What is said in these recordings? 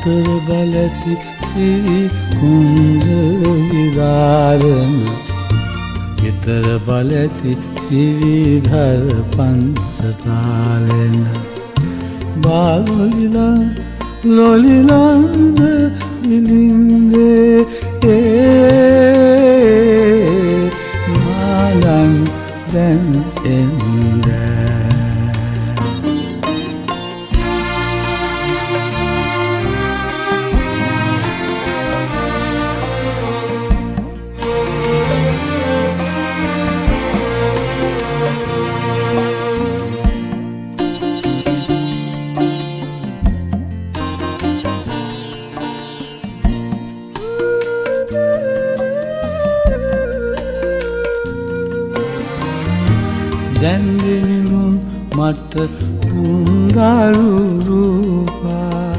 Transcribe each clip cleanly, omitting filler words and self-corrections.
අතර බලති සිරි කුංජ විදාරණ විතර බලති සිරිධර පංචතාලෙන බාලොලිලා ලොලිලාද විලින්දේ මාලන් දැන් එන්ද දැන්දෙමිනුම් මට උන්දරු රූපා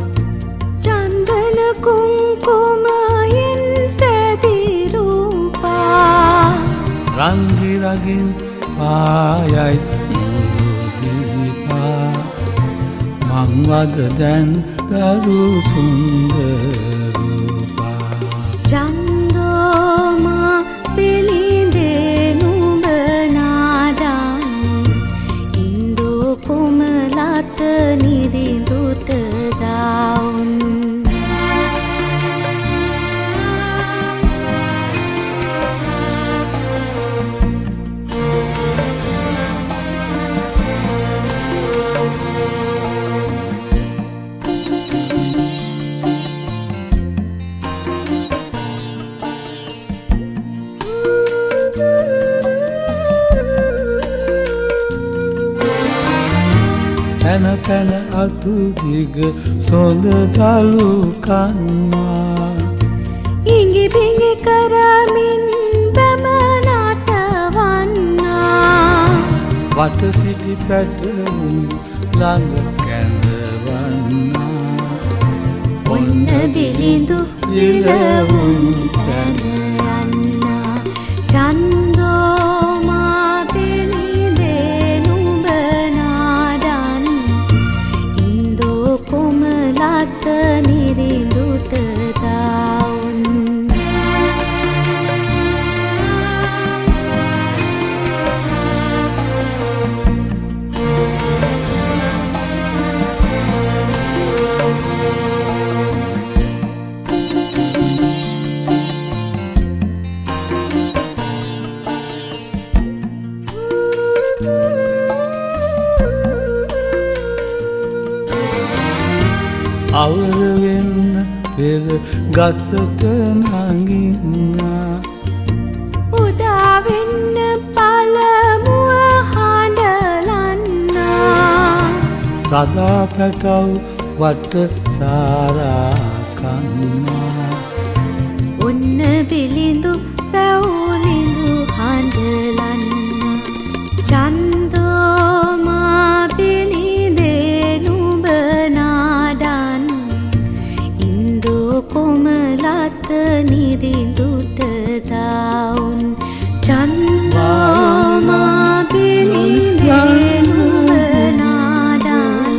චන්දන කුංකුමයෙන් සැදි රූපා රංගිරගින් පායයි මුදුදීපා මංවද දැන් දරු සුන්දර රූපා චන්දෝමා පිළිඳේ නුඹ නාඩන් ඉන්දෝ කොමලත නිරිඳුට දාවුන් පැන පැන අතු දිග සොඳ දලු කන්නා ඉඟි බිඟි කරමින් බැම නටවන්නා වට සිටි පැටවුන් ළඟ කැඳවන්නා ඔන්න බිලිඳු විලවුන් පැන යන්නා චන්දෝමා පිළිඳේ නුඹ නාඩන් ඉන්දෝ කොමලත නිරිඳුට දාවුන් අවර වෙන්න පෙර ගසට නගින්නා උදා වෙන්න පළමුව හඬලන්නා සදා පැටව් වට සාරා කන්නා ඔන්න බිලිඳු සැවුලිඳු හඬලන්නා චන්දෝමා පිළිඳේ නුඹ නාඩන් ඉන්දෝ කොමලත නිරිඳුට දාවුන් චන්දෝමා පිළිඳේ නුඹ නාඩන්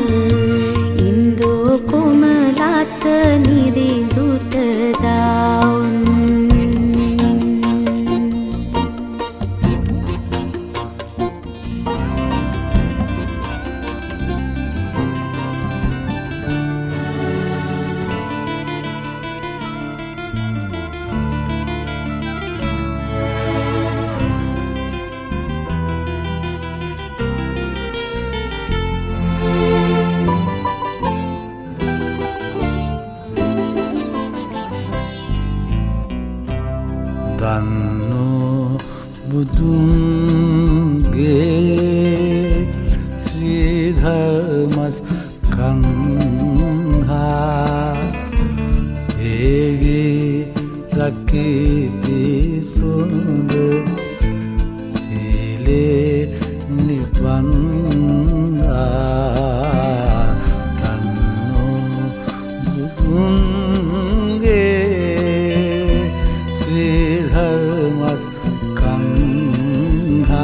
ඉන්දෝ කොමලත නිරිඳුට දාවුන් දන්නෝ බුදුන්ගේ ශ්‍රීධර්මස් කන්හා ඒගේ රකිති සොඳ සීලේ නිවන්නා දන්නෝ බුදුන්ගේ ශ්‍රීධර්මස් කන්හා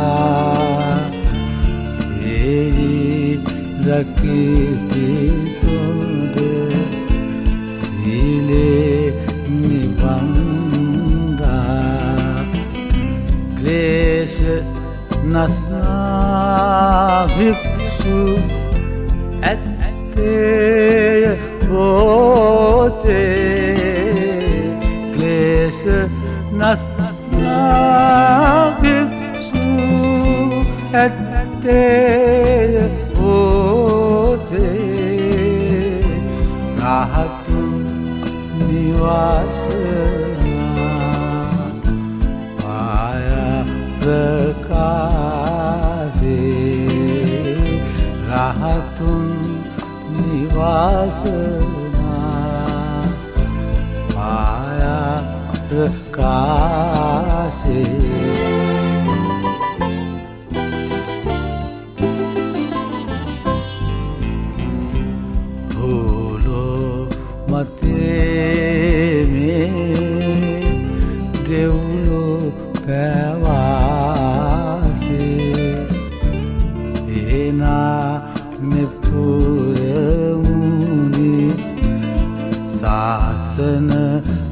ඒගේ රකිති සොඳ मिले निबंधा क्लेश नसना भिक्षु ඇත්තේය බෝසේ ක්ලේශ නස්නා භික්ෂු ඇත්තේය බෝසේ රහතුන් නිවාසනා පාය ප්‍රකාශේ රහතුන් निवासना पाया प्रकाशे भूलो मते में देवलो पैवासे एना में पूरमुनि शासन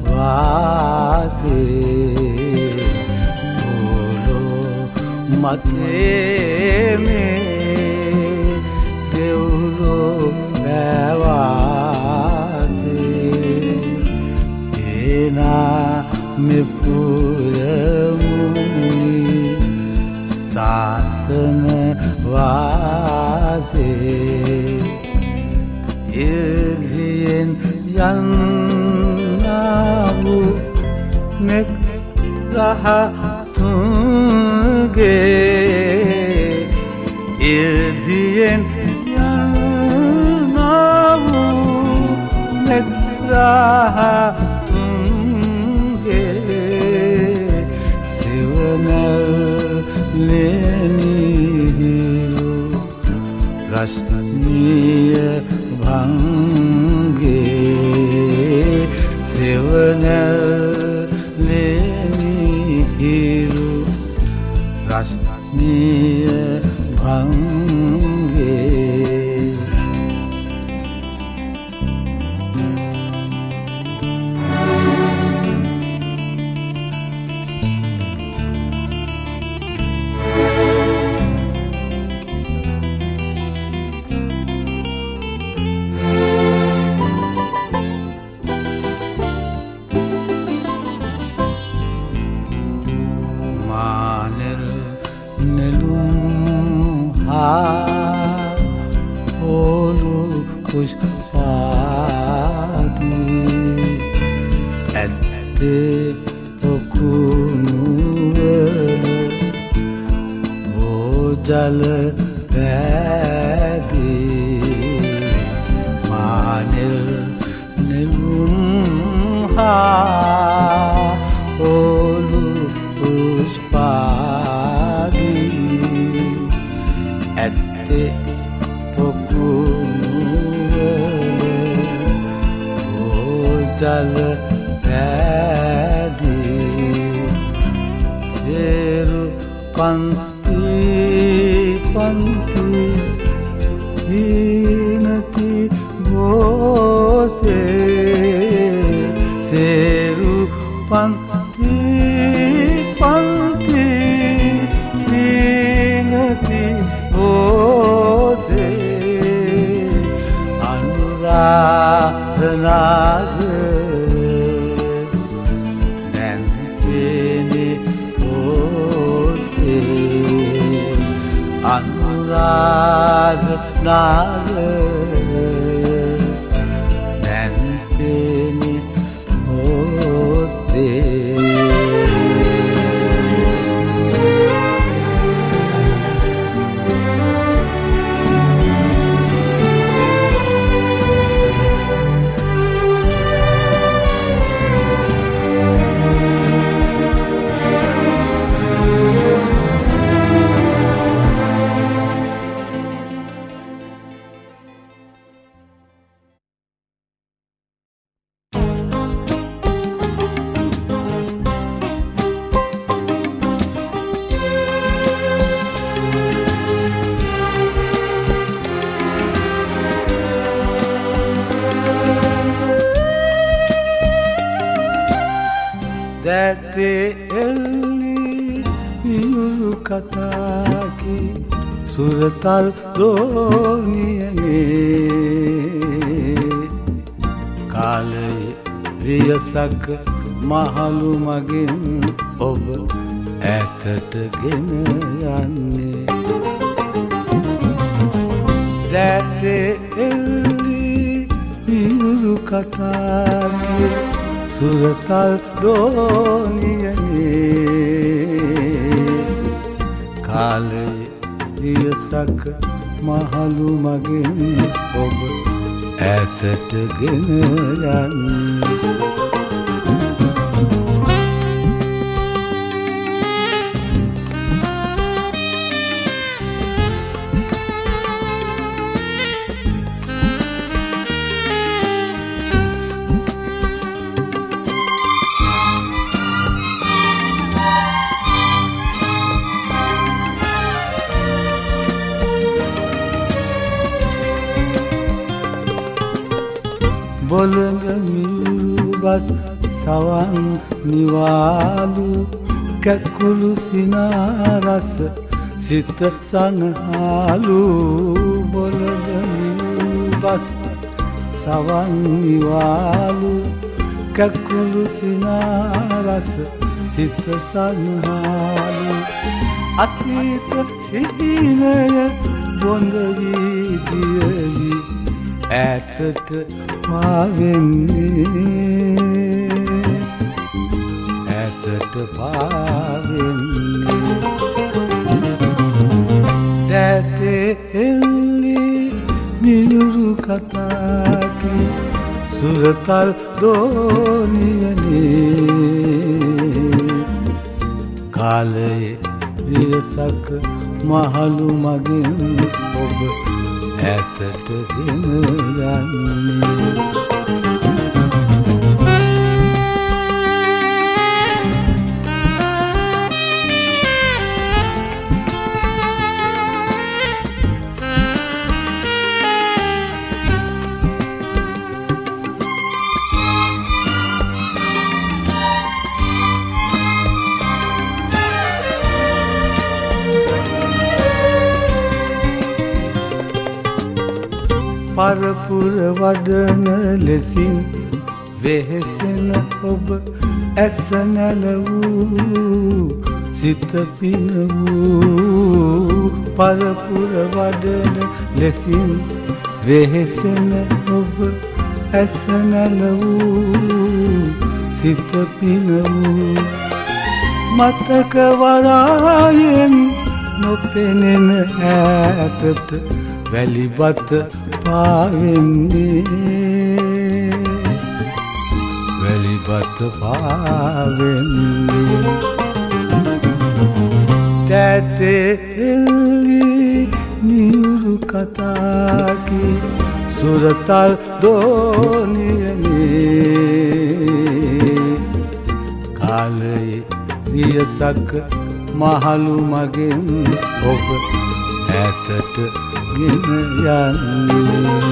वासे बोलो मते में देवलो पैवासे एना में पूरमुनि शासन वासे इर्धियन यन्नावु नेक रहा तुंगे इर्धियन यन्नावु नेक रहा तुंगे सिवनल लेनी रश्मीय भंगे सेवनल लेनी हिरु रश्मीय भंगे ओलू पुष्पादि ඇත්තේ ඔකුණුවල ඕජල පැදී මානෙල් නෙළුම් හා ඕලු පුෂ්පාදි ඇත්තේ जल पैदी सेरु पंक्ति पंक्ति हीनति बोसे सेरु पंक्ति पंक्ति हीनति बोसे अनुराधना अनुराग नागर नैनपेनी होते දැතේ එල්ලි මියුරු කතාකි සුරතල් දෝනියනේ කාලයේ රියසක් මහලු මගෙන් ඔබ ඈතටගෙන යන්නේ දැතේ එල්ලි මියුරු කතාකි සුරතල් දෝනියනේ කාලයේ රියසක් මහලු මගෙන් ඔබ ඈතටගෙන යන්නේ බොළඳ මියුරු බස් සවන් නිවාලු කැකුළු සිනාරස සිත සනහාලු බොළඳ මියුරු බස් සවන් නිවාලු කැකුළු සිනාරස සිත සනහාලු අතීත සිහිනය බොඳ වීදියවි ඈතට පාවෙන්නේ ඈතට පාවෙන්නේ දැතේ එල්ලි මියුරු කතාකි සුරතල් දෝනියනේ කාලයේ රියසක් මහලු මගෙන් ඔබ ඈතටගෙන යන්නේ පරපුර වඩන ලෙසින් වෙහෙසෙන ඔබ ඇස නැල වූ සිත පින වූ පරපුර වඩන ලෙසින් වෙහෙසෙන ඔබ ඇස නැල වූ සිත පින වූ මතක වරායෙන් නොපෙනෙන ඈතට වැලිබත පාවෙන්නේ වැලිබත පාවෙන්නේ දැතේ එල්ලි මියුරු කතාකි සුරතල් දෝනියනේ කාලයේ රියසක් මහලු මගෙන් ඔබ ඈතට ගෙන යන්නේ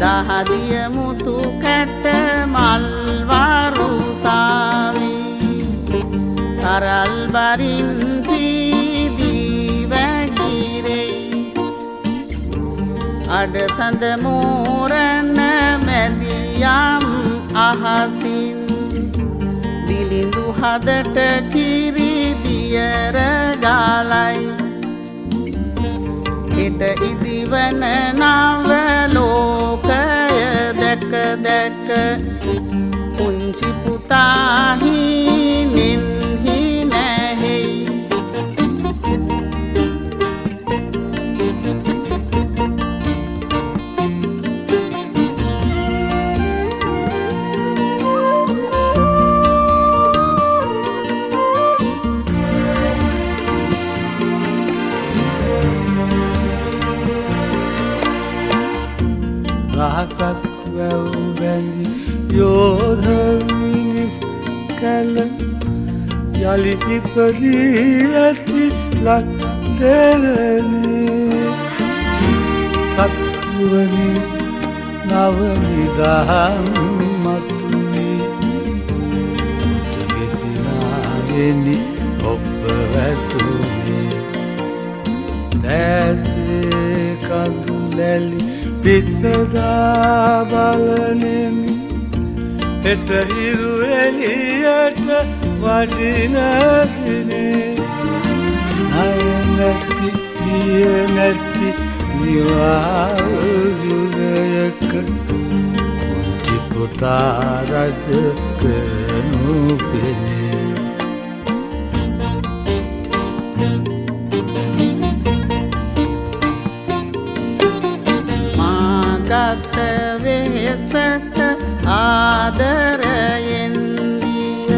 දහදිය මුතු කැට මල් වරුසාවි කරල් බරින් පීදී වැගිරෙයි අඩසඳ මෝරණ මැදියම් අහසින් විලිඳු හදට කිරි දියර ගාලයි හෙට ඉදිවන නව ලෝකය දැක දැක දැක පුංචි පුතා හිනෙන්හි නැහෙයි. රහසක් වැව් බැඳි යෝධ මිනිස් කැල යළි ඉපදී ඇති ලක් දෙරණේ සත්වනි නවනිදහම් මතුවී පුතුගෙසිනාවෙනි ඔබ වැටුනේ දැසේ කඳුලැලි පිත්සදා බලනෙමි හෙට හිරු එළියට වඩිනදිනේ ණය නැති පිය නැති නිවාල් යුගයක පුංචි පුතා රජ කරනු පෙනේ. ගත වෙහෙසට ආදරයෙන් දිය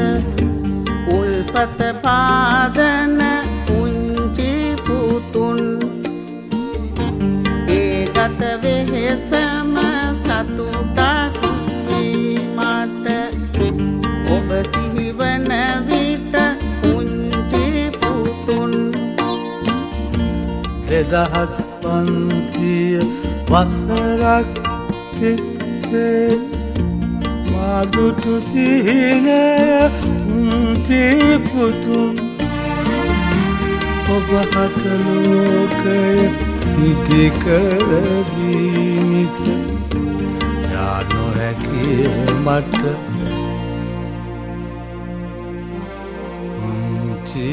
උල්පත පාදන පුංචි පුතුන් ඒ ගත වෙහෙසම සතුටක් වීමට ඔබ සිහිවන විට පුංචි පුතුන් 2500 වසරක් තිස්සේ මාදුටු සිහිනය පුංචි පුතුන් ඔබ හට ලෝකය ඉදිකරදී මිස යා නොහැකිය මට පුංචි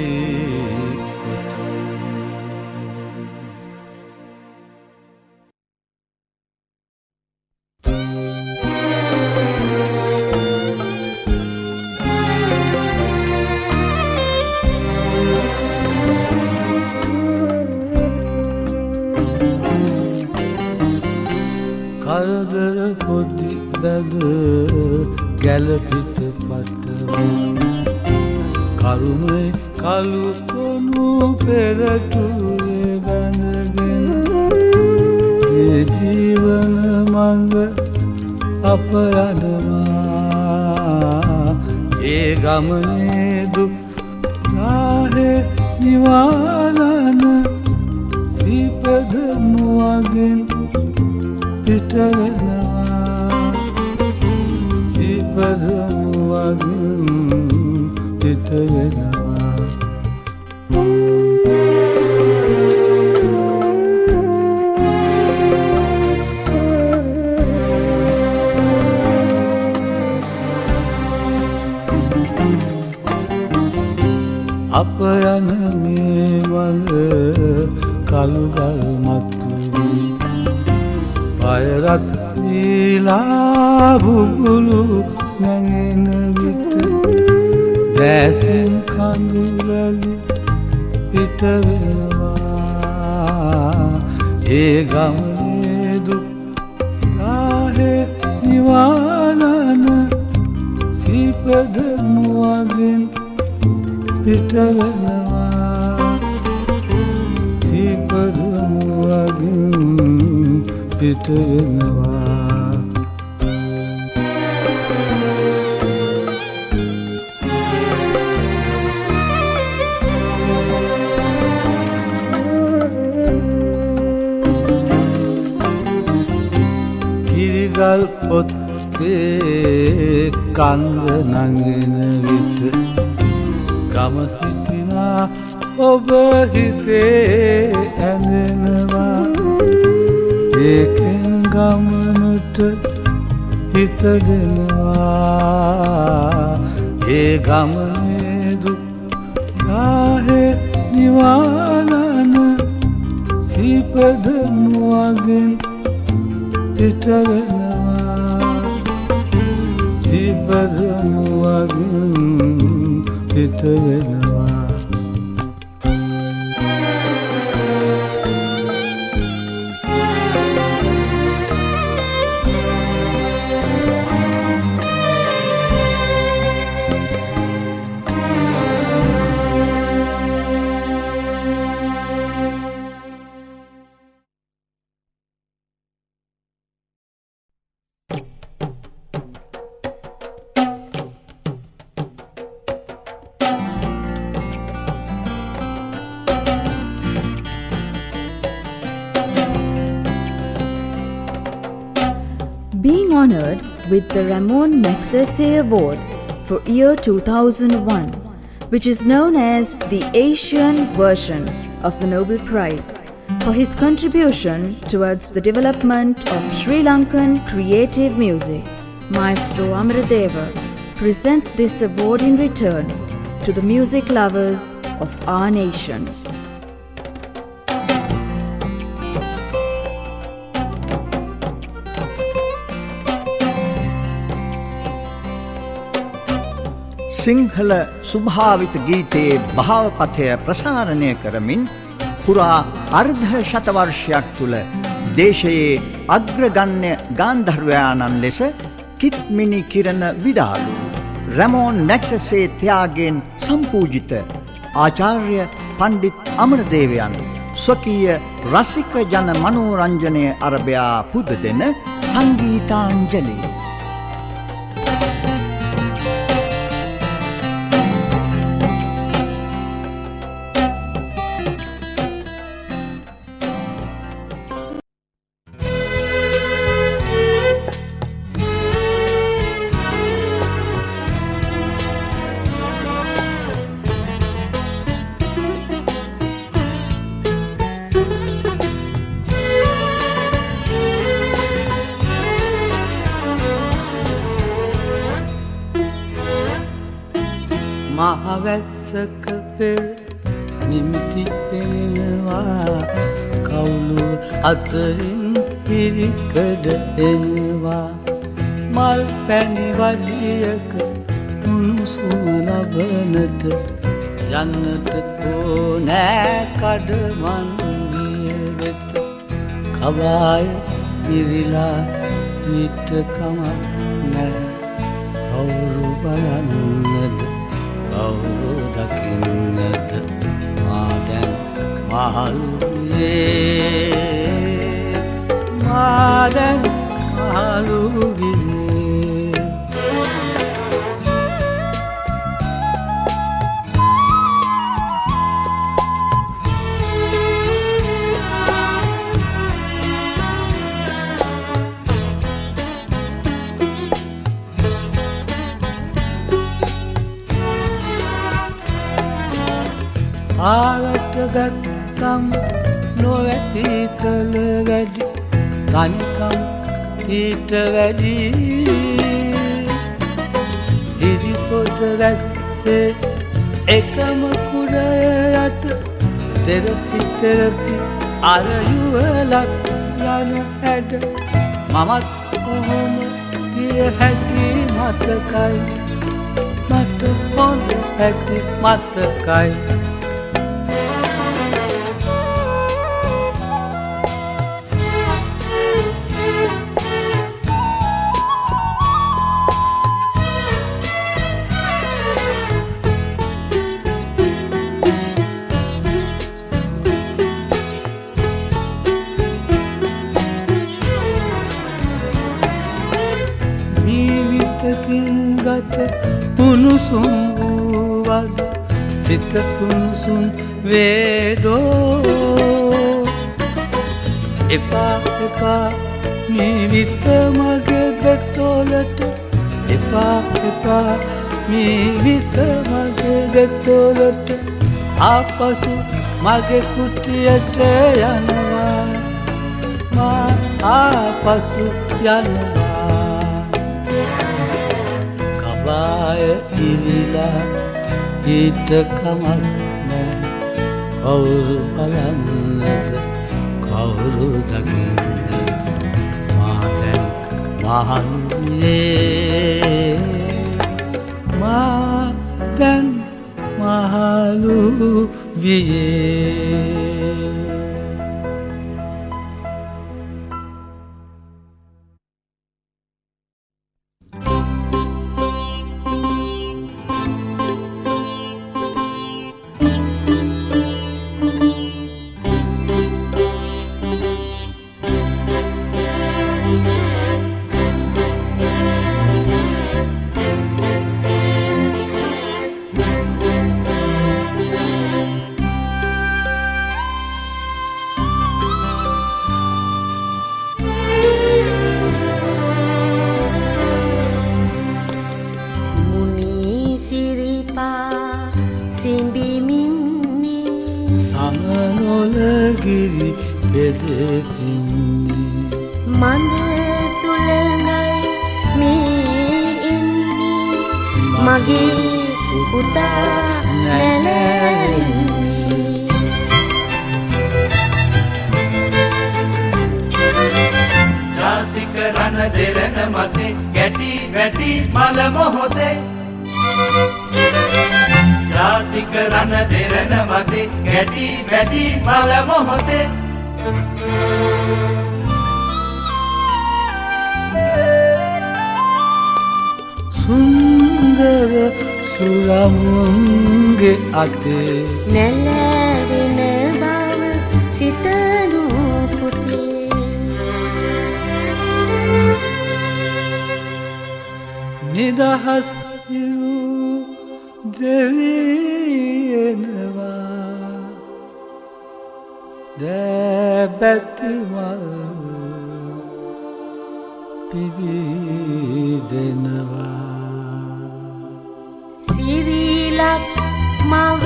කරදර පොඩි බැද ගැලපිට පටවන කරුණේ කළු කොනු පෙරටුවේ බැඳගෙන මේ ජීවන මඟ අප යනවා ඒ ගමනේ දුක් නාහේ නිවාලන සිපද මුවගෙන් පිට වෙනවා සිපද මුවගෙන් පිට වෙනවා. අප යන මේ මඟ කළුගල් මතුවී පයරත් වීලා බුබුලු නැගෙන විට දැසින් කඳුලලි පිට වෙනවා ඒ ගමනේ දුක් දාහේ නිවාලන සිපද මුවගෙන් පිට වෙනවා සිපද මුවගෙන් පිට වෙනවා. කිරිගල් පොත්තේ කන්ද නංගෙන විට ගම සිටිනා ඔබ හිතේ ඇඳෙනවා ඒකෙන් ගමනට හිත දෙනවා ඒ ගමනේ දුක් දාහේ නිවාලන සිපද මුවගෙන් පිට වෙනවා being honored with the Ramon Magsaysay Award for year 2001, which is known as the Asian version of the Nobel Prize, for his contribution towards the development of Sri Lankan creative music. Maestro Amaradeva presents this award in return to the music lovers of our nation. Sinhala සුභාවිත ගීතයේ භාවපතය ප්‍රසාරණය කරමින් පුරා අර්ධ ශතවර්ෂයක් තුළ දේශයේ අග්‍රගණ්‍ය ගාන්ධර්වයාණන් ලෙස කිත්මිනි කිරණ විඩාලු රැමෝන් මැග්සසේ ත්‍යාගයෙන් සම්පූජිත ආචාර්ය පණ්ඩිත් අමරදේවයන් ස්වකීය රසික ජන මනෝරංජනය අරබයා පුද දෙන සංගීතාංජලිය. මහවැස්සක පෙර නිමිති පෙනෙනවා කවුළු අතරින් පිරිකඩ එනවා මල් පැණි වඩියක උණුසුම ලබනට යන්නට ඕනෑ කඩමන්දිය වෙත කවාය පිරිලා ඊට කමක් නෑ කවුරු බලන්නද කවුරු දකින්නද මා දැන් මහලු වියේ ආලට ගත්සම් නොවැසී කළ වැඩි තනිකම් ඊට වැඩි ඉරිපොද වැස්සේ එකම කුඩයට තෙරපි අරයුවලක් යන හැඩ මමත් කොහොම ගිය හැටි මතකයි මට හොඳ හැටි මතකයි උණුසුම් වූවද සිත කුණුසුම් වේදෝ එපා නිවිත මගේ දෙතොලට එපා නිවිත මගේ දෙතොලට ආපසු මගේ කුටියට යනවා මා ආපසු යනවා කවාය ඉරිලා ඊට කමක් නෑ කවුරු බලන්නද කවුරු දකින්නද මා දැන් මහලු වියේ නොලගිරි පෙදෙසින්නේ මඳ සුළඟයි මේ එන්නේ මගේ පුතා නැලෙන්නේ ජාතික රණ දෙරණ මතේ ගැටි වැටි මල මොහොතේ ජාතික රණ දෙරණ මතේ ගැටි වැටි මල මොහොතේ සුන්දර සුරමුන්ගේ අතේ නැලවෙන බව සිතනු පුතේ නිදහස් හිරු දෙවියනවා දැබැතිමල් පිබිදෙනවා සිරිලක් මව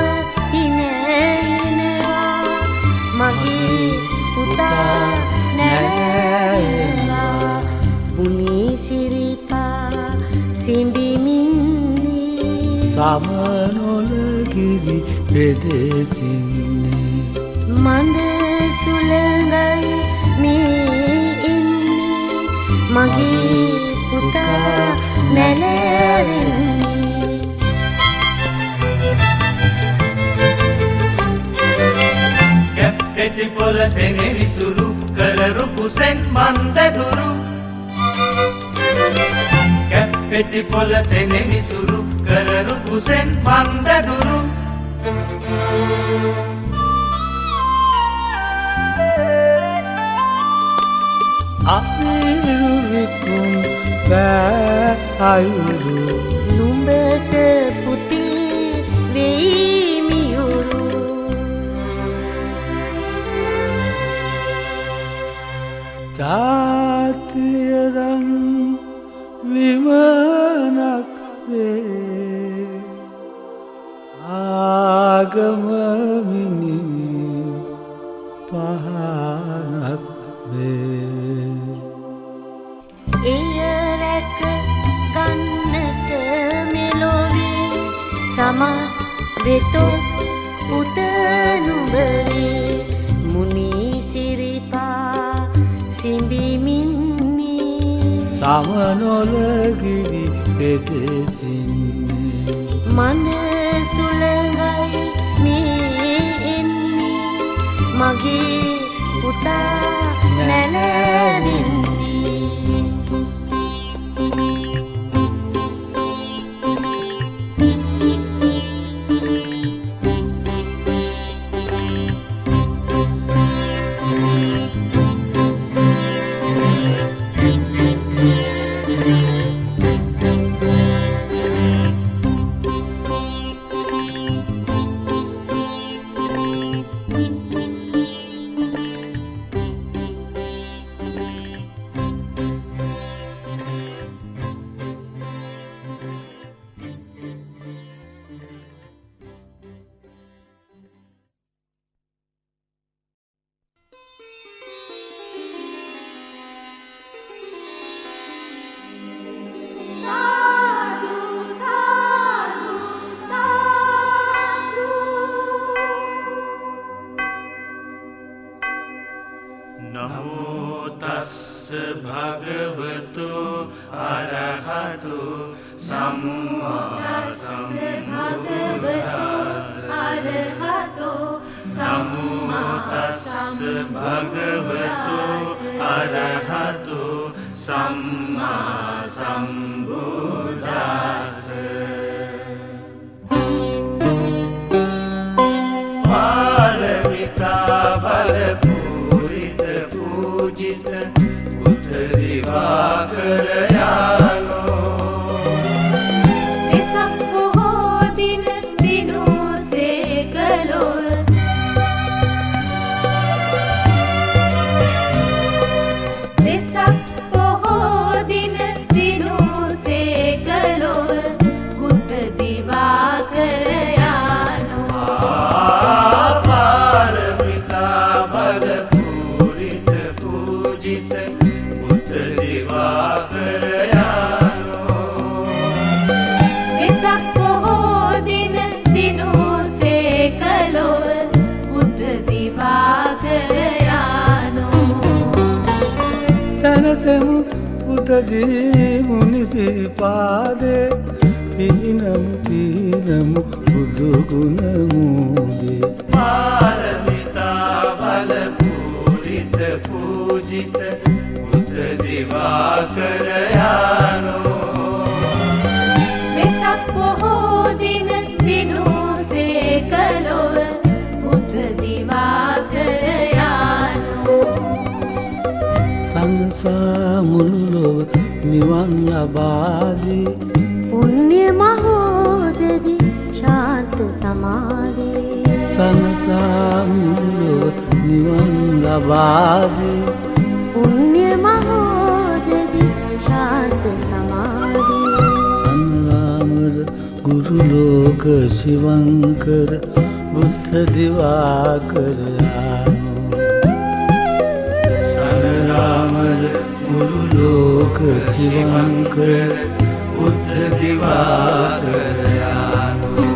හිනෙනවා මගේ පුතා නැලෙනවා පුනී සිරිපා සිඹිමින්නේ සමනොලගිරි පෙදෙසින්නේ මඳ සුළඟයි මේ එන්නේ මගේ පුතා නැලෙන්නේ කැප්පෙටි පොළ සෙනෙ විසුරු කලරු කුසෙන් මන්දදුරු කැප්පෙටි පොළ සෙනෙ විසුරු කලරු කුසෙන් මන්දදුරු අපිරු විකුම් පෑ අයුරු නුඹට පුතේ වෙයි මියුරු තාතියරං විමනක් වේ ආගමමිනි පහනක් වේ එය රැක ගන්නට මෙලොවේ සම වෙතොත් පුත නුඹවේ මුනී සිරිපා සිඹිමින්නේ සමනොලගිරි පෙදෙසින්නේ මඳ සුළඟයි මේ එන්නේ මගේ පුතා නැලෙන්නේ නමෝ තස්ස භගවතු අරහතු සම්මා සම්බුද්දස්ස නමෝ තස්ස භගවතු අරහතු සම්මා සම්බුද්දස්ස පාරමිතා බල पूजित बुद्ध दिवाकर यानो වෙසක් බොහෝ දින දිනු සේකලොව වෙසක් බොහෝ දින දිනු සේකලොව බුද්ධ දිවාකර යානෝ පාරමිතා බල පූරිත පූජිත බුද්ධ දිවාකර යානෝ වෙසක් පොහෝ දින දිනුසේ කලොව බුද්ධ දිවාකර යානෝ තනසෙමු පුතදී මුනිසිපාදේ පීනමු පීනමු බුදු ගුණ මූදේ පාරමිතා බල පූරිත පූජිත බුද්ධ දිවාකර යානෝ වෙසක් පොහෝ දින දිනුසේ කලොව බුද්ධ දිවාකර යානෝ සංසා මුල්ලොව නිවන් ලබාදී පුණ්‍ය මහෝදදි ශාන්ත සමාධි සංසා මුල්ලොව නිවන් ලබාදී පුණ්‍ය මහෝදදි ශාන්ත සමාධි සංරාමර ගුරු ලෝක ශිවංකර බුද්ධ දිවාකර යානෝ සංරාමර ගුරු ලෝක ශිවංකර බුද්ධ දිවාකර යානෝ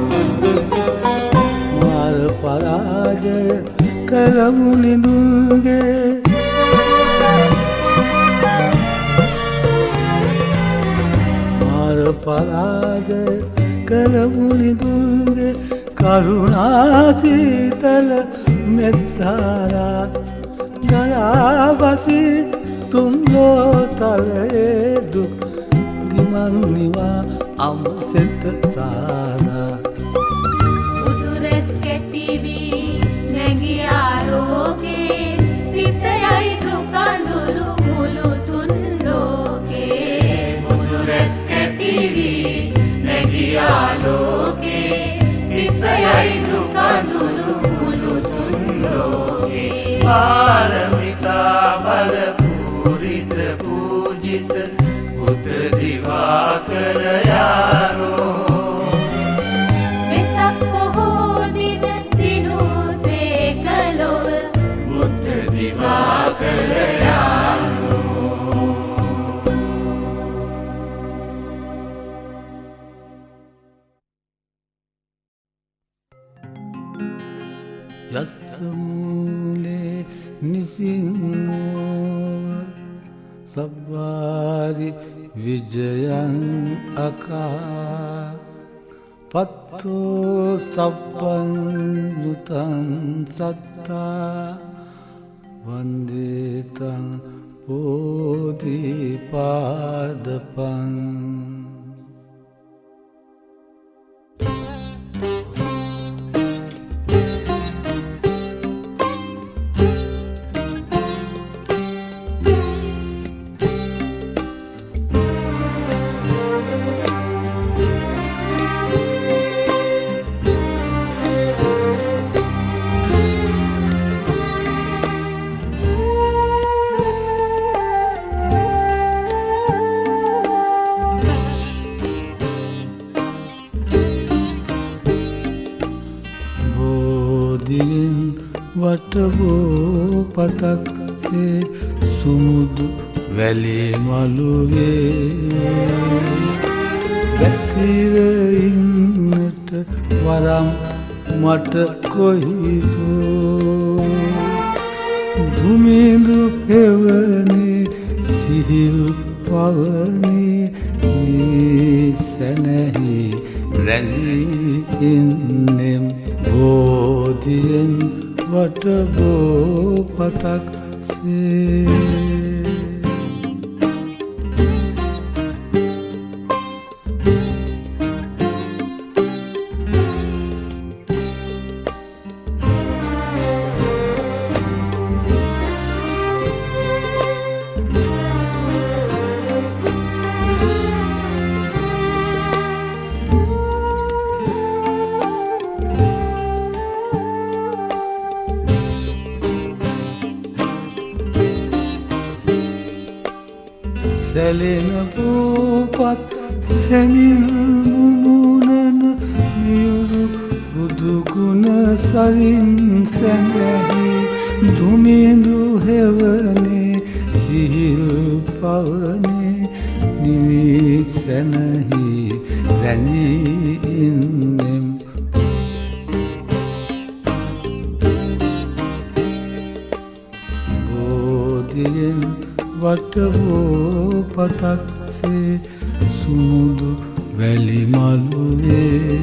මාර පරාජය කලමු නිදුන්ගේ මාර පරාජය කලමු නිදුන්ගේ කරුණා සීතල මෙත්සාරා ගලාබසි තුන්ලෝ තලයේ දුක් ගිමන් නිවා අමසෙත සාදා උතුරෙස් කෙටිවි නැගී ආලෝකේ විසයයි දුකඳුරු මුළු තුන් ලෝකේ උතුරෙස් කෙටිවි නැගී ආලෝකේ විසයයි දුකඳුරු මුළු තුන් ලෝකේ පාරමිතා බල පූරිත පූජිත බුද්ධ දිවාකර යානෝ වෙසක් පොහෝ දින දිනුසේ කලොව බුද්ධ දිවාකර යානෝ යස්සමූලේ නිසින්නෝව සබ්වාරි විජයං අකා පත්තෝ සප්පන්නුතං සත්තා වන්දේතං පෝධිපාදපං වටබෝ පතක් සේ සුමුදු වැලි මළුවේ පැතිර ඉන්නට වරම් මට කොහිදෝ දුමිඳු හෙවනේ සිහිල් පවනේ නිසැනහි රැඳී ඉන්නෙම් බෝධියෙන් වටබෝ පතක් සේ සැලෙන පූපත් සැනිල් මුමුණන මියුරු බුදුගුණ සරින් සැඟැහි දුමි හෙවනේ සිහිල් පවනේ නිවිසැනහි රැඳී ඉන්නෙම් බෝධියෙන් වටවෝ පතක්සේ සුමුදු වැලි මළුවේ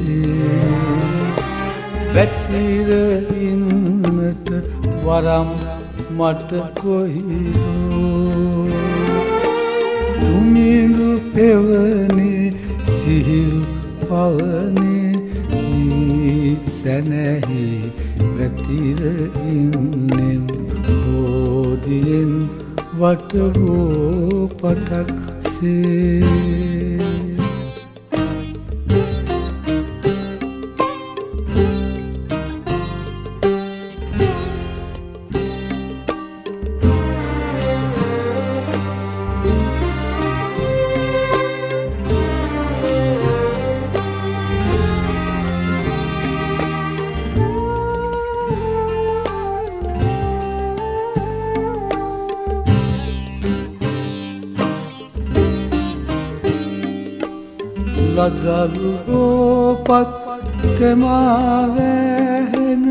වැතිර ඉන්නට වරම් මට කොහිදෝ තුමිඳු එවනේ සිහිල් පවනේ නිවිසැනහි වැතිර ඉන්නෙම් බෝධියෙන් වටවෝ පතක්සේ ලදලු ඕපත් තෙමාවැහෙන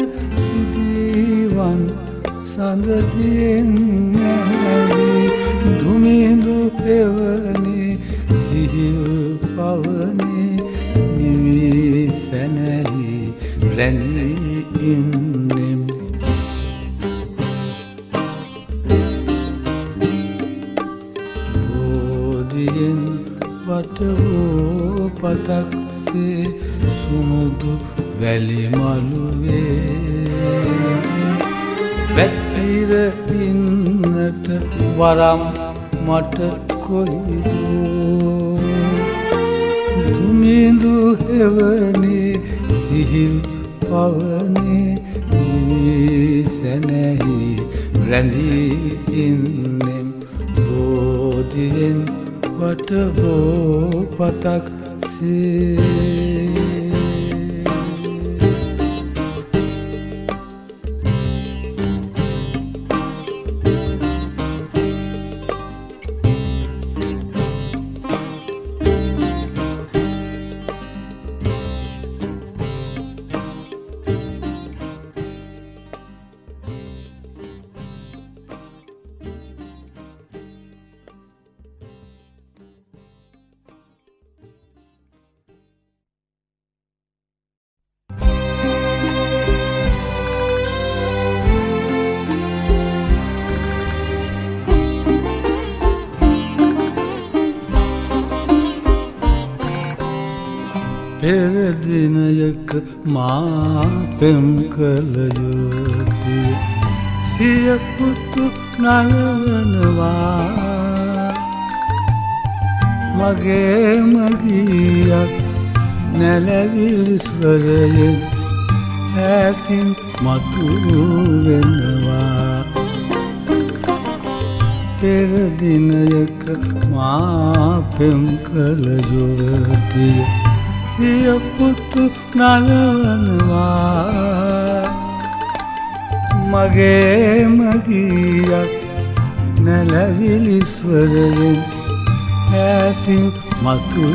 ඉදිවන් සඳදියෙන් නැවී දුමිඳු එවනේ සිහිල් පවනේ නිවිසැනහි රැඳී ඉන්නෙම් බෝධියෙන් වටවෝ පතක්සේ සුමුදු වැලි මළුවේ වැතිර ඉන්නට වරම් මට කොහිදෝ දුමිඳු හෙවනේ සිහිල් පවනේ නිවිසැනහි රැඳී ඉන්නෙම් බෝධියෙන් වටවෝ පතක්සේ පෙරදිනයක මා පෙම් කළ යුතුය සිය පුතු නලවනවා මගේ මගියක් නැලවිලි ස්වරයෙන් ඈතින් මතු වෙනවා පෙරදිනයක මා පෙම් කළ යුතුය සිය පුතු නලවනවා මගේ මගියක් නැලවිලි ස්වරයෙන් ඈතින් මතු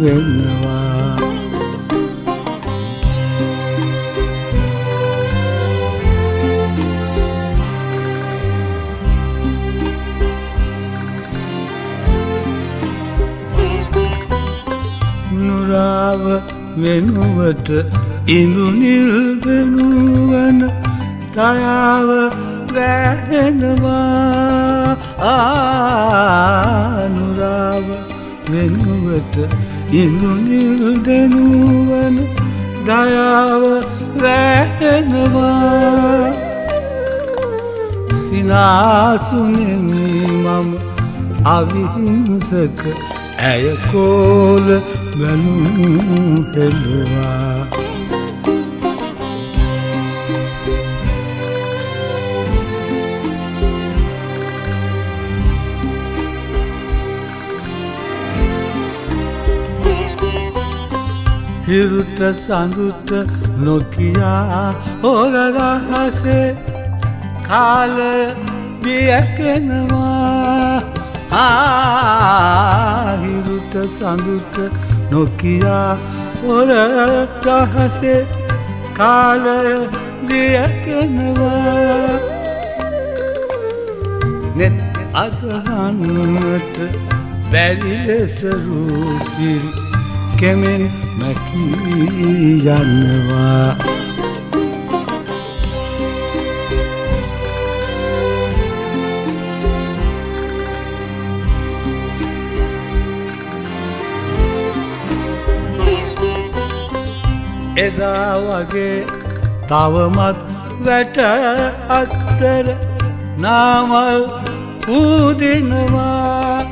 වෙනවා නුරාව වෙනුවට ඉඳුනිල් වෙනුවන දයාව වැහෙනවා නුරාව වෙනුවට ඉඳුනිල් දෙනුවන දයාව වැහෙනවා සිනාසුනෙමි මම අවිහිංසක ඇය කෝල බැලුම් හෙළුවා හිරුට සඳුට නොකියා හොර රහසේ කාලය බියකෙනවා හිරුට සඳුට නොකියා ඔර රහසේ කාලය දියකෙනවා නෙත් අදහන්නට බැරි ලෙස රූසිරි කෙමෙන් මැකී යනවා එදා වගේ තවමත් වැට අත්තර නාමල් උදිනවා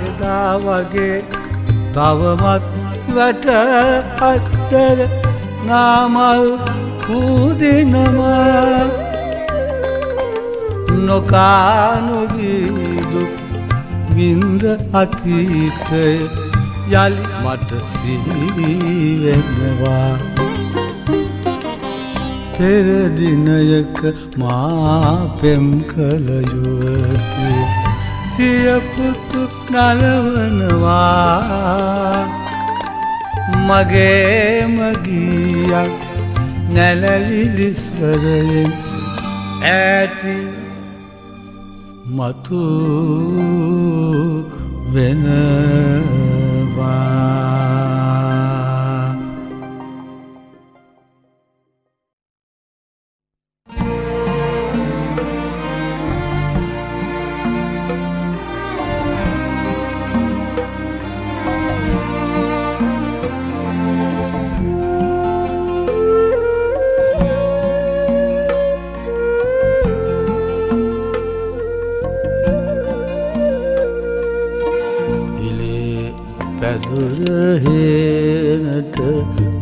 එදා වගේ තවමත් වැට අත්තර නාමල් උදිනවා නොකානුවිදුක් වින්ද අතීතය යලි මට සිහිවෙනවා පෙරදිනයක මා පෙම් කළ යුවතේ සියපුතු නලවනවා මගේම ගීයක් නැලවිලි ස්වරයෙන් ඇති මතු වෙනවා පැදුරහේනට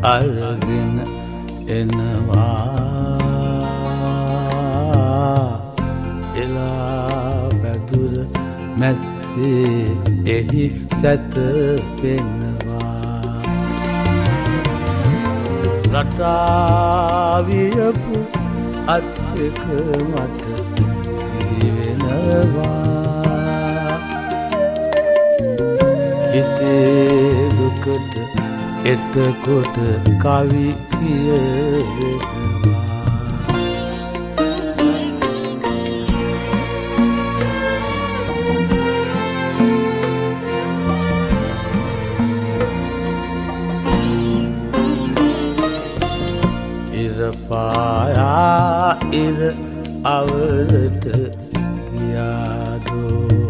අරගෙන එනවා එලා පැදුර මැස්සේ එහි සැතපෙනවා රටාවියපු අත් එක මට සිහිවෙනවා හිතේ දුකට එතකොට කවි කියවෙනවා ඉර පායා ඉර අවරට ගියාදෝ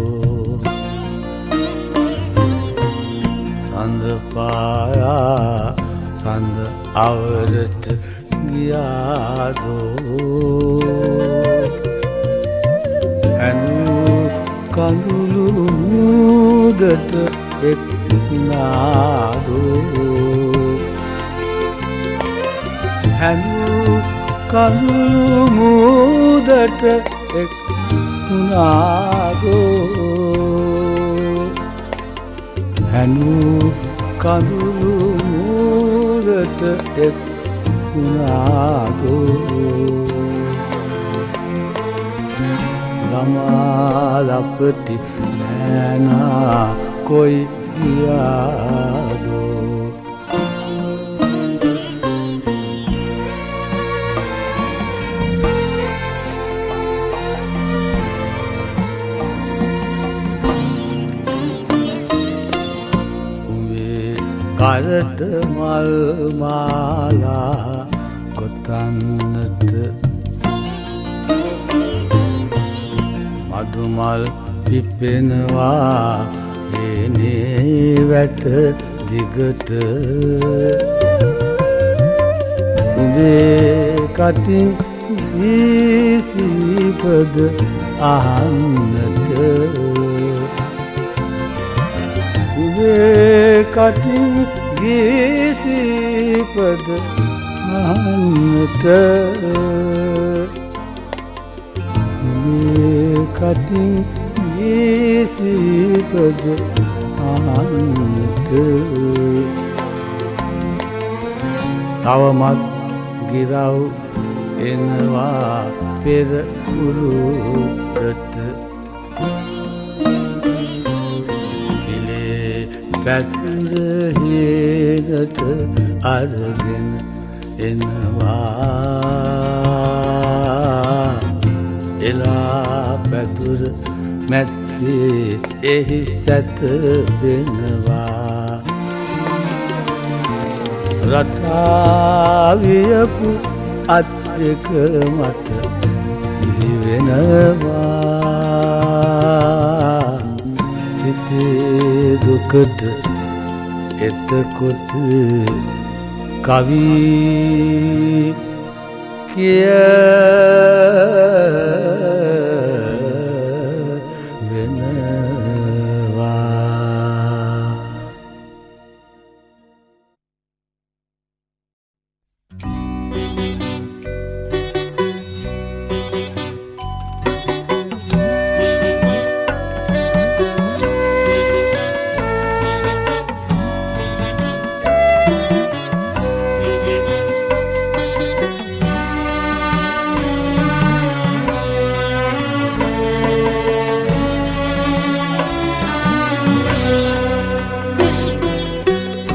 සඳ පායා සඳ අවරට ගියාදෝ ඇනු කඳුළු මුදට එක්නාදෝ ඇනු කඳුළු මුදට එක්නාදෝ හැනු කඳුළු මුදට එක් වුණාදෝ ළමා ලපටි නෑනා කොයි ගියාදෝ කරට මල් මාලා කොතන්නට මදුමල් පිපෙනවා එනේ වැට දිගට උඹේ කටින් වීසිපද අහන්නට කටින් ගීසිපද අහන්නට කටින් ගීසිපද අහන්නට තවමත් ගිරව් එනවා පෙර කුරුද්දට පිලේ පැතුර හේනට අරගෙන එනවා එලා පැතුර මැත්තේ එහි සැතපෙනවා රටාවියපු අත් දෙක මට සිහිවෙනවා හිතේ දුකට එතකොට කවි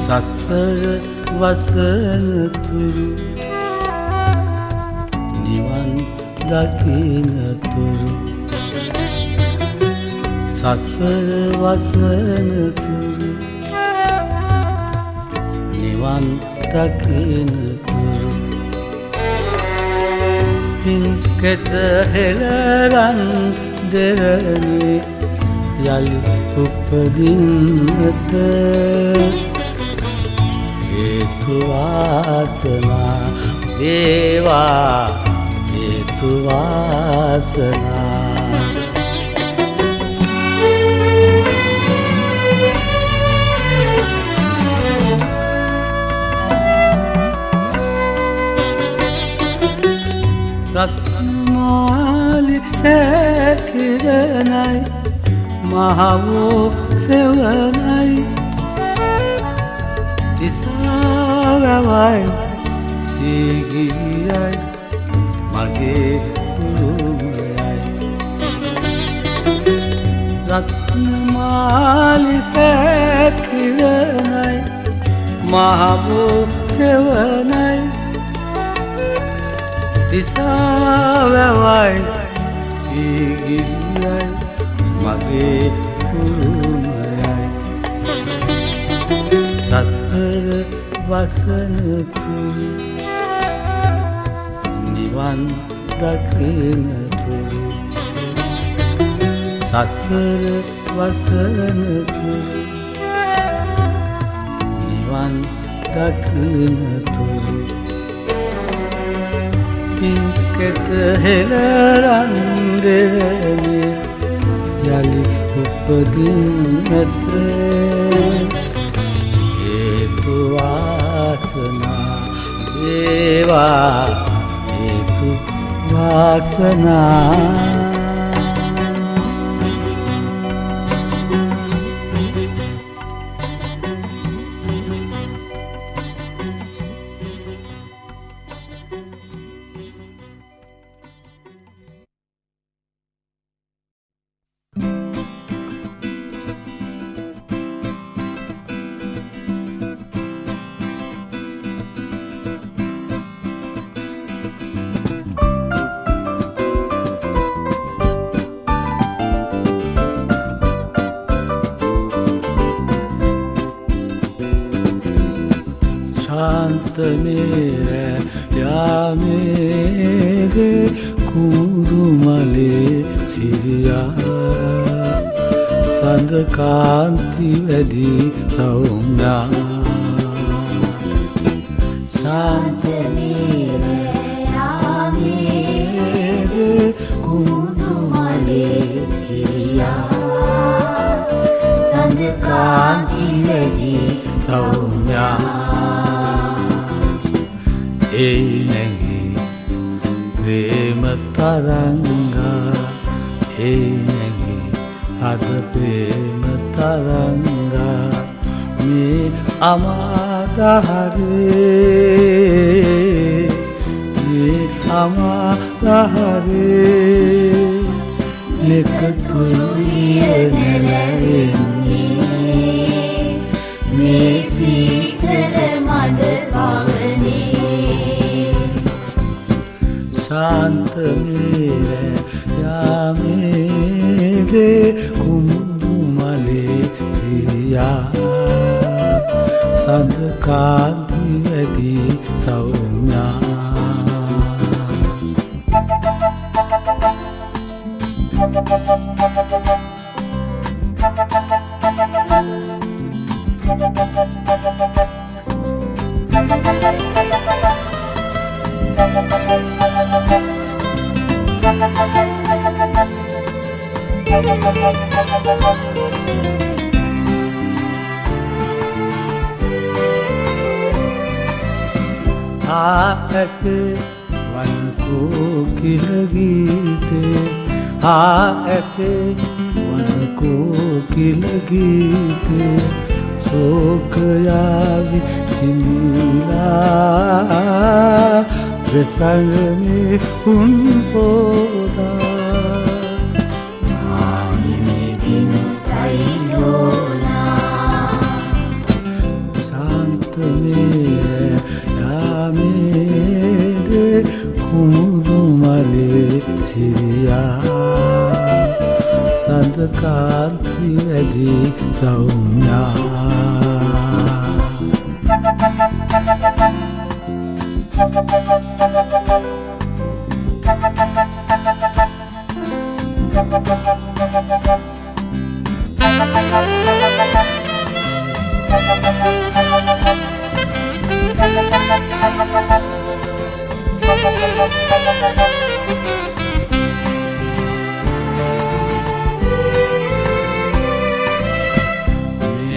සසර වසනතුරු නිවන් දකිනතුරු සසර වසනතුරු නිවන් දකිනතුරු පින්කෙත හෙළරන් දෙරනේ යලි උපදින්නට හේතු වාසනා වේවා හේතු වාසනා රත්මාලි සැකිරණයි මහවෝ සෙවණයි දිසාවවයි සීගිරියයි මගේ උරුමයයි රත්නමාලි සැකිරණයි මහවෝ සෙවණයි දිසාවවයි සීගිරියයි මගේ උරුමයයි සසර වසනතුරු නිවන් දකිනතුරු සසර වසනතුරු නිවන් දකිනතුරු පින්කෙත හෙළරන් දෙරනේ යලි උපදින්නට හේතු වාසනා වේවා හේතු වාසනා शांतमेरे यामेरे कुरुमले सिरिया සඳ කාන්ති වැඩි සෞම්‍යා ශාන්ත නිරයාමේ කුණු මලේ සිරියා සඳ කාන්ති වැඩි සෞම්‍යා ඒ නැගි ප්‍රේම තරංගා ඒ නැගි අද ප්‍රේම තරංගා මේ අමාදහරේ මේ අමාතහරේ එකතුලිය නැලවෙන්නේ මේ සීතල මද පවනේ ශාන්තමේ යාමේදේ කුමුදු මලේ සිරියා සඳ කාන්ති වැදි සෞම්‍යා ऐसे वन को किलगीते ऐसे वन को किलगीते शोकयावि सिमिला प्रसंग में उन पोदा शांत में मेरे कुमुदु मले सिरिया सद कांति වැදි සෞම්‍යා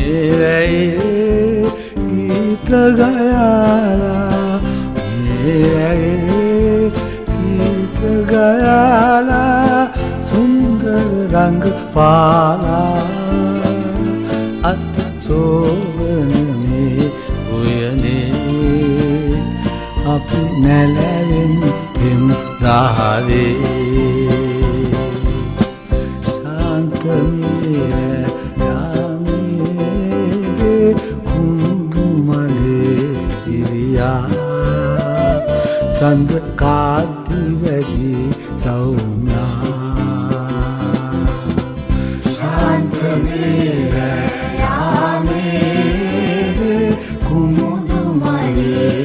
मेरे गीत गयाला मेरे गीत गयाला सुंदर रंग पाला अत सोवन में उयने අපි නැලවෙන් පෙම් රාවේ ශාන්තමේ යාමේ කුමුදු මලේ සිරියා සඳ කාන්ති වැදි සෞම්‍යා ශාන්තමේ යාමේ කුමුදු මලේ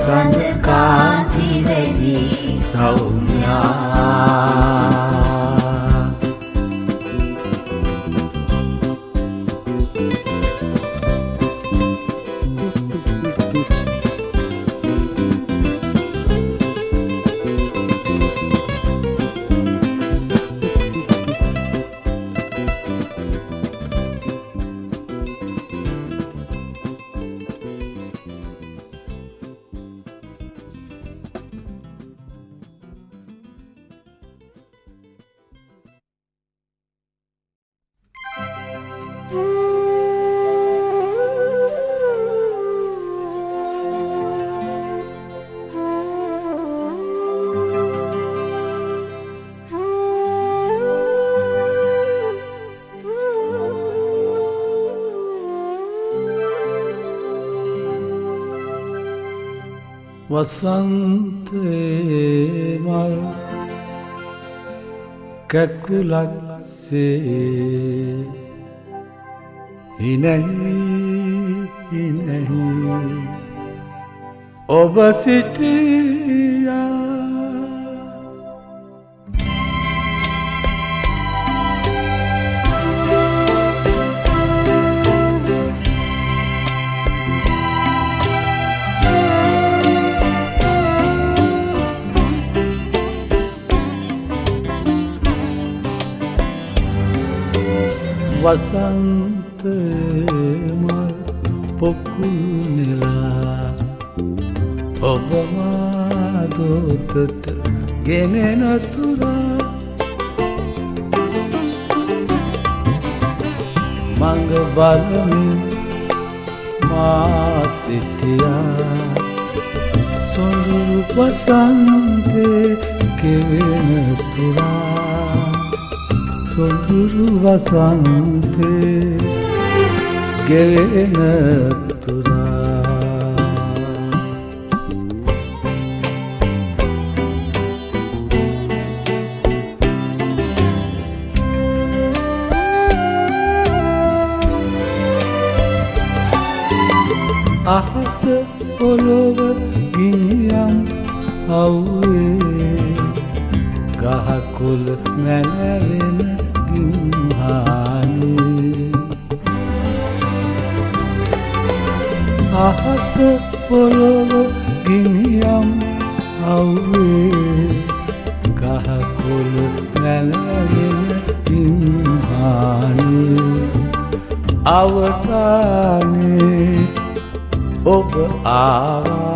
සඳ කාන්ති වැදි සෞම්‍යා වසන්තේ මල් කැකුලක්සේ හිනැහි හිනැහි ඔබ සිටියා වසන්ත මල් පොකුණු නෙලා ඔබ මා දොතට ගෙනෙන තුරා මඟ බලමින් මා සිටියා සොඳුරු වසන්තේ කෙවෙන තුරා සොඳුරු වසන්තේ ගෙවෙන තුරා අහස පොළොව ගිනියම් අවුවේ ගහකොළ මැලවෙන ගිම්හානේ අහස පොළොව ගිනියම් අවුවේ ගහකොළ මැලවෙන ගිම්හානේ අවසානේ ඔබ ආවා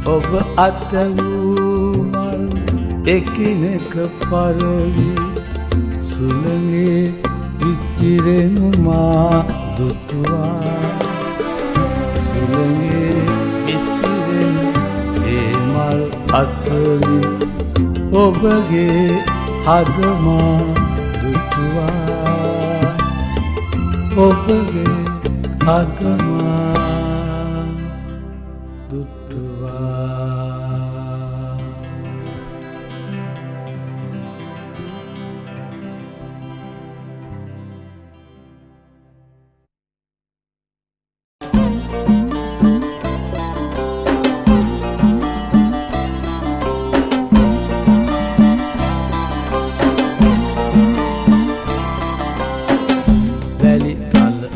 ඔබ අතවූ මල් එකිනෙක පරවි සුළඟේ විසිරෙනු මා දුටුවා සුළඟේ විසිරෙනු ඒ මල් අතරින් ඔබගේ හද මා දුටුවා ඔබගේ හද මා දුටුවා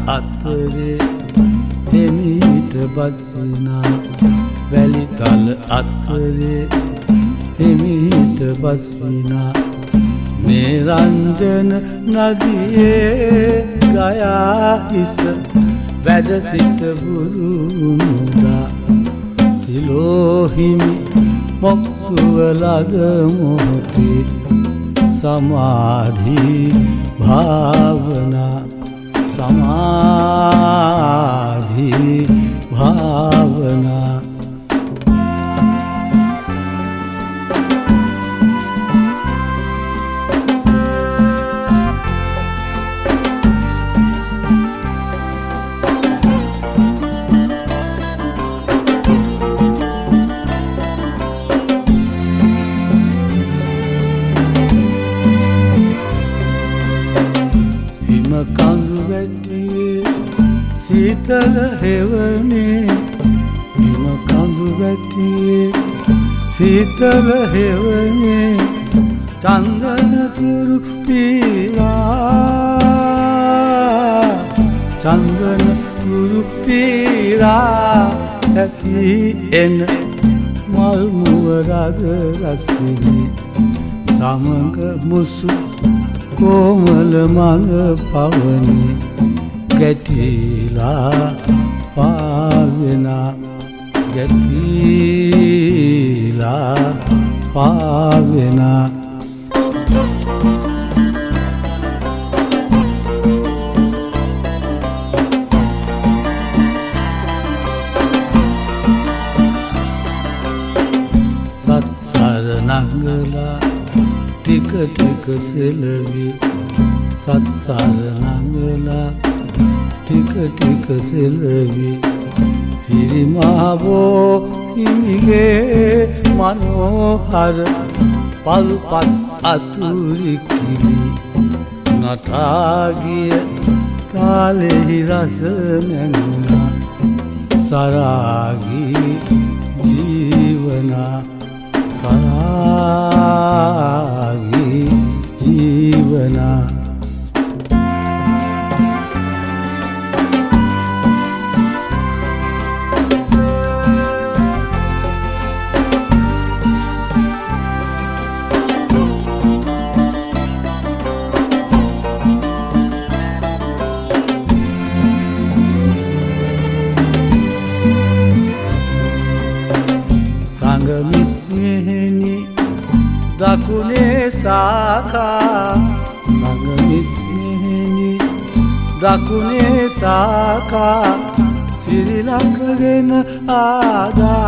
අතරේ එමීට බසිනා වැලිතල අතරේ එමීට බසිනා මේ රංජන නදියේ ගයා හිස වැඩ සිට බුරුමුදා තිලෝහිමි මොක්සුව ලද මොහොතේ සමාධි භාවනා समाधि भावना සීතල හෙවනේ හිම කඳු වැටියේ සීතල හෙවනේ චන්දන තුරු පීරා චන්දන තුරු පීරා ඇති එන මල් මුව රද රසිනි සමග මුසු කොමල මඟ පවනි ගැටිලා පාවෙනා ගැටිලා පාවෙනා සත්සර නංගලා ටික ටික සෙලවි සත්සර නංගලා ටික ටික සෙලවි සිරිමාවෝ හිමිගේ මනෝහර පල්පත් අතුරි කිලි නටාගිය තාලෙහි රස නැනුණා සරාගී ජීවනා සරාගී ජීවනා සංගමිත්මෙහෙනි සාකා සංගමිත් මෙහෙණි දකුණේ සාකා සිරිලකගෙන ආදා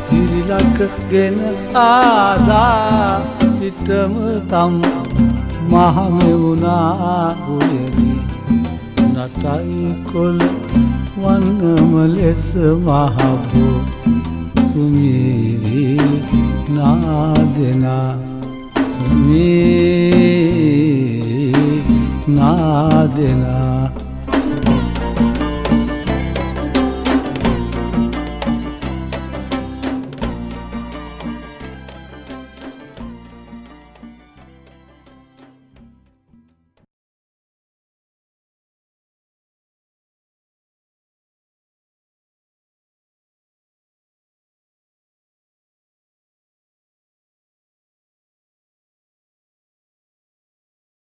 සිරිලකගෙන ආදා සිටම තම් මහමෙවුනා උයනි නටයි කොළ වන්නම ලෙස මහබෝ සුමීරි නාදනා සුමීරි නාදනා